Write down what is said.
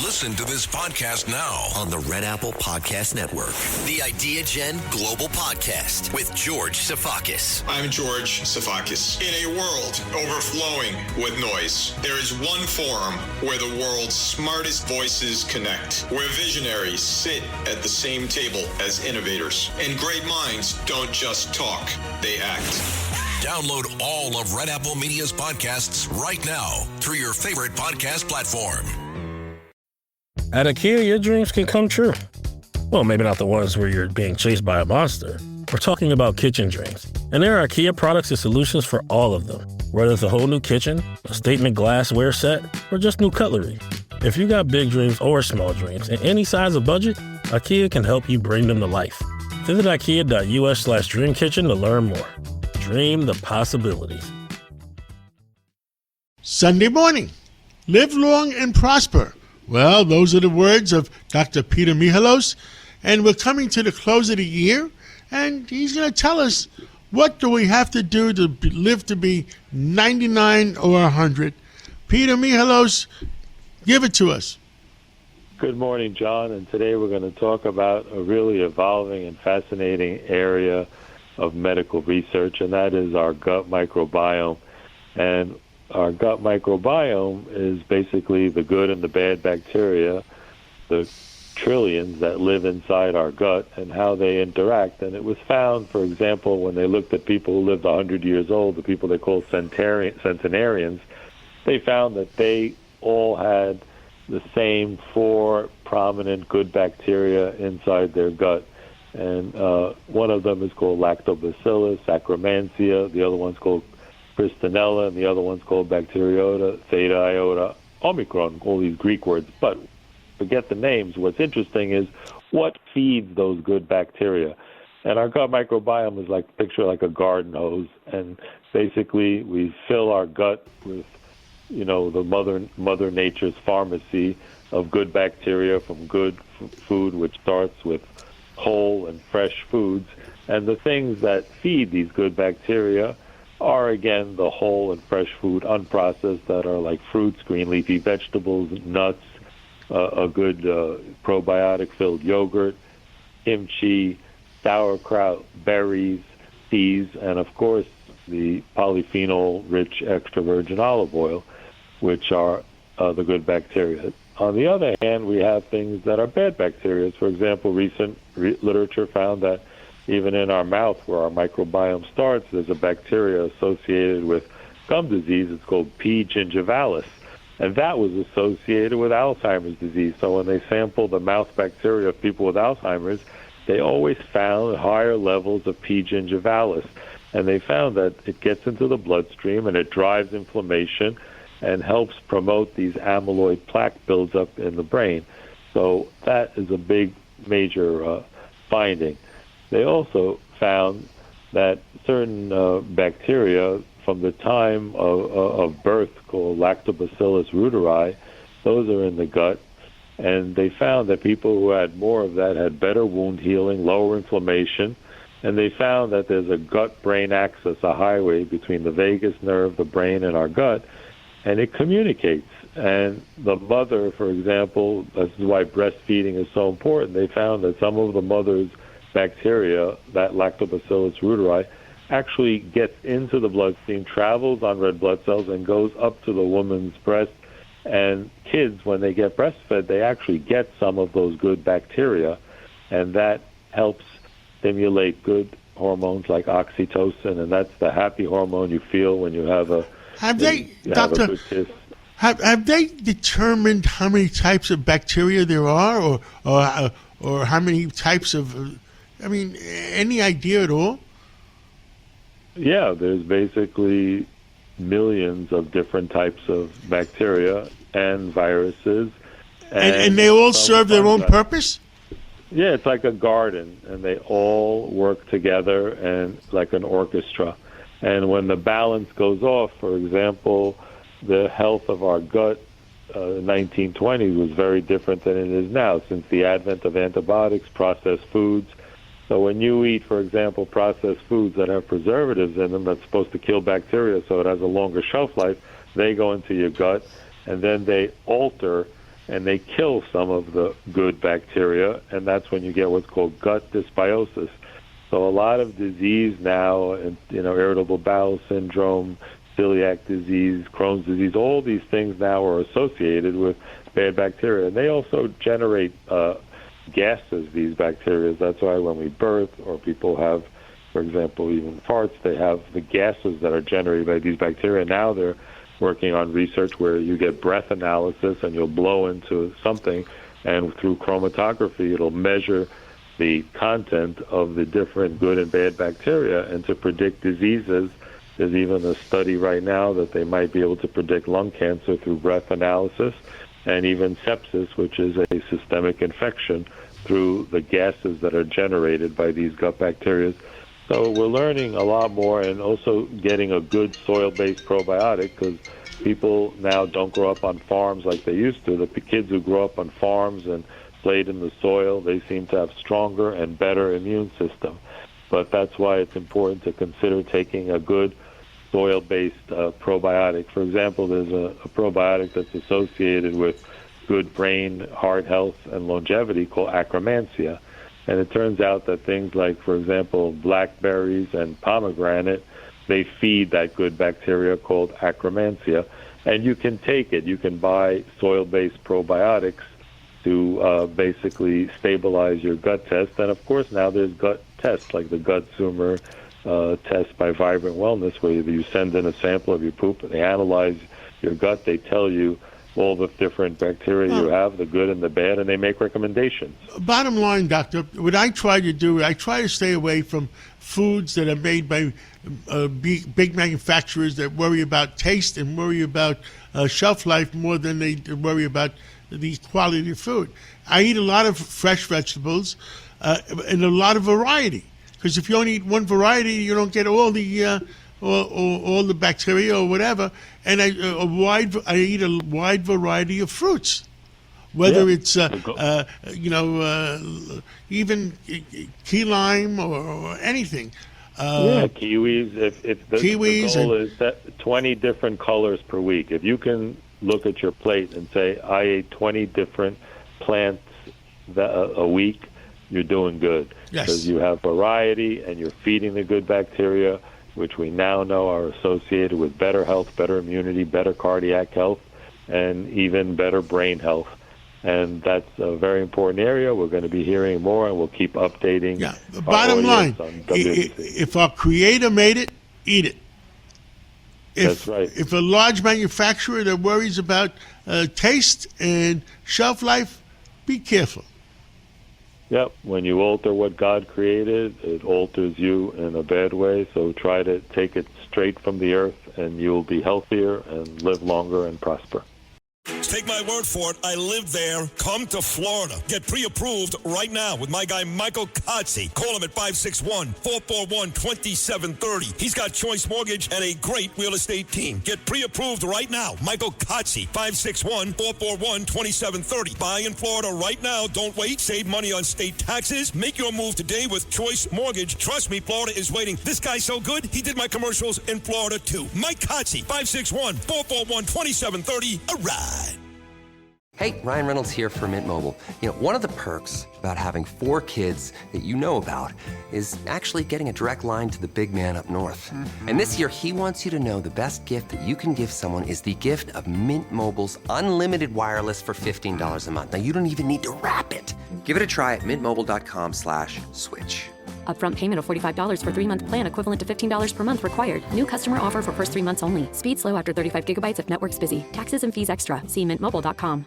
Listen to this podcast now on the Red Apple Podcast Network. The Idea Gen Global Podcast with George Sifakis. I'm George Sifakis. In a world overflowing with noise, there is one forum where the world's smartest voices connect, where visionaries sit at the same table as innovators, and great minds don't just talk, they act. Download all of Red Apple Media's podcasts right now through your favorite podcast platform. At IKEA, your dreams can come true. Well, maybe not the ones where you're being chased by a monster. We're talking about kitchen dreams. And there are IKEA products and solutions for all of them. Whether it's a whole new kitchen, a statement glassware set, or just new cutlery. If you got big dreams or small dreams in any size of budget, IKEA can help you bring them to life. Visit IKEA.us/dreamkitchen to learn more. Dream the possibilities. Sunday morning. Live long and prosper. Well, those are the words of Dr. Peter Michalos, and we're coming to the close of the year, and he's going to tell us what do we have to do to live to be 99 or 100. Peter Michalos, give it to us. Good morning, John, and today we're going to talk about a really evolving and fascinating area of medical research, and that is our gut microbiome. And our gut microbiome is basically the good and the bad bacteria, the trillions that live inside our gut, and how they interact. And it was found, for example, when they looked at people who lived 100 years old, the people they call centenarians, they found that they all had the same 4 prominent good bacteria inside their gut. And one of them is called Lactobacillus, Akkermansia. The other one's called Pristinella, and the other one's called Bacteriota, Theta, Iota, Omicron, all these Greek words. But forget the names. What's interesting is what feeds those good bacteria. And our gut microbiome is like, picture like a garden hose. And basically we fill our gut with, the Mother Nature's pharmacy of good bacteria from good food, which starts with whole and fresh foods. And the things that feed these good bacteria are, again, the whole and fresh food, unprocessed, that are like fruits, green leafy vegetables, nuts, a good probiotic-filled yogurt, kimchi, sauerkraut, berries, teas, and, of course, the polyphenol-rich extra virgin olive oil, which are the good bacteria. On the other hand, we have things that are bad bacteria. For example, recent literature found that even in our mouth, where our microbiome starts, there's a bacteria associated with gum disease. It's called P. gingivalis, and that was associated with Alzheimer's disease. So when they sampled the mouth bacteria of people with Alzheimer's, they always found higher levels of P. gingivalis, and they found that it gets into the bloodstream and it drives inflammation and helps promote these amyloid plaque buildup in the brain. So that is a big, major finding. They also found that certain bacteria from the time of birth, called Lactobacillus reuteri, those are in the gut, and they found that people who had more of that had better wound healing, lower inflammation, and they found that there's a gut-brain axis, a highway between the vagus nerve, the brain, and our gut, and it communicates. And the mother, for example, this is why breastfeeding is so important. They found that some of the mother's bacteria, that Lactobacillus reuteri, actually gets into the bloodstream, travels on red blood cells, and goes up to the woman's breast. And kids, when they get breastfed, they actually get some of those good bacteria, and that helps stimulate good hormones like oxytocin, and that's the happy hormone you feel when you have a Have they, Doctor, a good kiss. Have they determined how many types of bacteria there are, or how many types of? Any idea at all? Yeah, there's basically millions of different types of bacteria and viruses, and they all serve their own purpose. Yeah, it's like a garden, and they all work together and like an orchestra. And when the balance goes off, for example, the health of our gut in the 1920s was very different than it is now, since the advent of antibiotics, processed foods. So when you eat, for example, processed foods that have preservatives in them that's supposed to kill bacteria so it has a longer shelf life, they go into your gut, and then they alter and they kill some of the good bacteria, and that's when you get what's called gut dysbiosis. So a lot of disease now, irritable bowel syndrome, celiac disease, Crohn's disease, all these things now are associated with bad bacteria. And they also generate gases, these bacteria. That's why when we birth or people have, for example, even farts, they have the gases that are generated by these bacteria. Now they're working on research where you get breath analysis and you'll blow into something, and through chromatography it'll measure the content of the different good and bad bacteria, and to predict diseases. There's even a study right now that they might be able to predict lung cancer through breath analysis, and even sepsis, which is a systemic infection, through the gases that are generated by these gut bacteria. So we're learning a lot more, and also getting a good soil-based probiotic, because people now don't grow up on farms like they used to. The kids who grow up on farms and played in the soil, they seem to have stronger and better immune system. But that's why it's important to consider taking a good soil-based probiotic. For example, there's a probiotic that's associated with good brain, heart health, and longevity called Akkermansia. And it turns out that things like, for example, blackberries and pomegranate, they feed that good bacteria called Akkermansia. And you can take it. You can buy soil-based probiotics to basically stabilize your gut test. And, of course, now there's gut tests like the Gut Zoomer test by Vibrant Wellness, where you send in a sample of your poop and they analyze your gut. They tell you all the different bacteria you have, the good and the bad, and they make recommendations. Bottom line, doctor, what I try to do, I try to stay away from foods that are made by big manufacturers that worry about taste and worry about shelf life more than they worry about the quality of food. I eat a lot of fresh vegetables and a lot of variety, because if you only eat one variety, you don't get all the all the bacteria or whatever. And I eat a wide variety of fruits, whether it's even key lime or anything. Kiwis. If the goal is that 20 different colors per week. If you can look at your plate and say, I ate 20 different plants a week, you're doing good. Yes. Because you have variety and you're feeding the good bacteria, which we now know are associated with better health, better immunity, better cardiac health, and even better brain health. And that's a very important area. We're going to be hearing more, and we'll keep updating. Yeah. The bottom line, if our creator made it, eat it. That's right. If a large manufacturer that worries about taste and shelf life, be careful. Yep. When you alter what God created, it alters you in a bad way. So try to take it straight from the earth, and you'll be healthier and live longer and prosper. Take my word for it. I live there. Come to Florida. Get pre-approved right now with my guy, Michael Kotze. Call him at 561-441-2730. He's got Choice Mortgage and a great real estate team. Get pre-approved right now. Michael Kotze, 561-441-2730. Buy in Florida right now. Don't wait. Save money on state taxes. Make your move today with Choice Mortgage. Trust me, Florida is waiting. This guy's so good, he did my commercials in Florida, too. Mike Kotze, 561-441-2730. A ride. Hey, Ryan Reynolds here for Mint Mobile. You know, one of the perks about having 4 kids that you know about is actually getting a direct line to the big man up north. Mm-hmm. And this year, he wants you to know the best gift that you can give someone is the gift of Mint Mobile's unlimited wireless for $15 a month. Now, you don't even need to wrap it. Give it a try at mintmobile.com/switch. Upfront payment of $45 for 3-month plan equivalent to $15 per month required. New customer offer for first 3 months only. Speed slow after 35 gigabytes if network's busy. Taxes and fees extra. See mintmobile.com.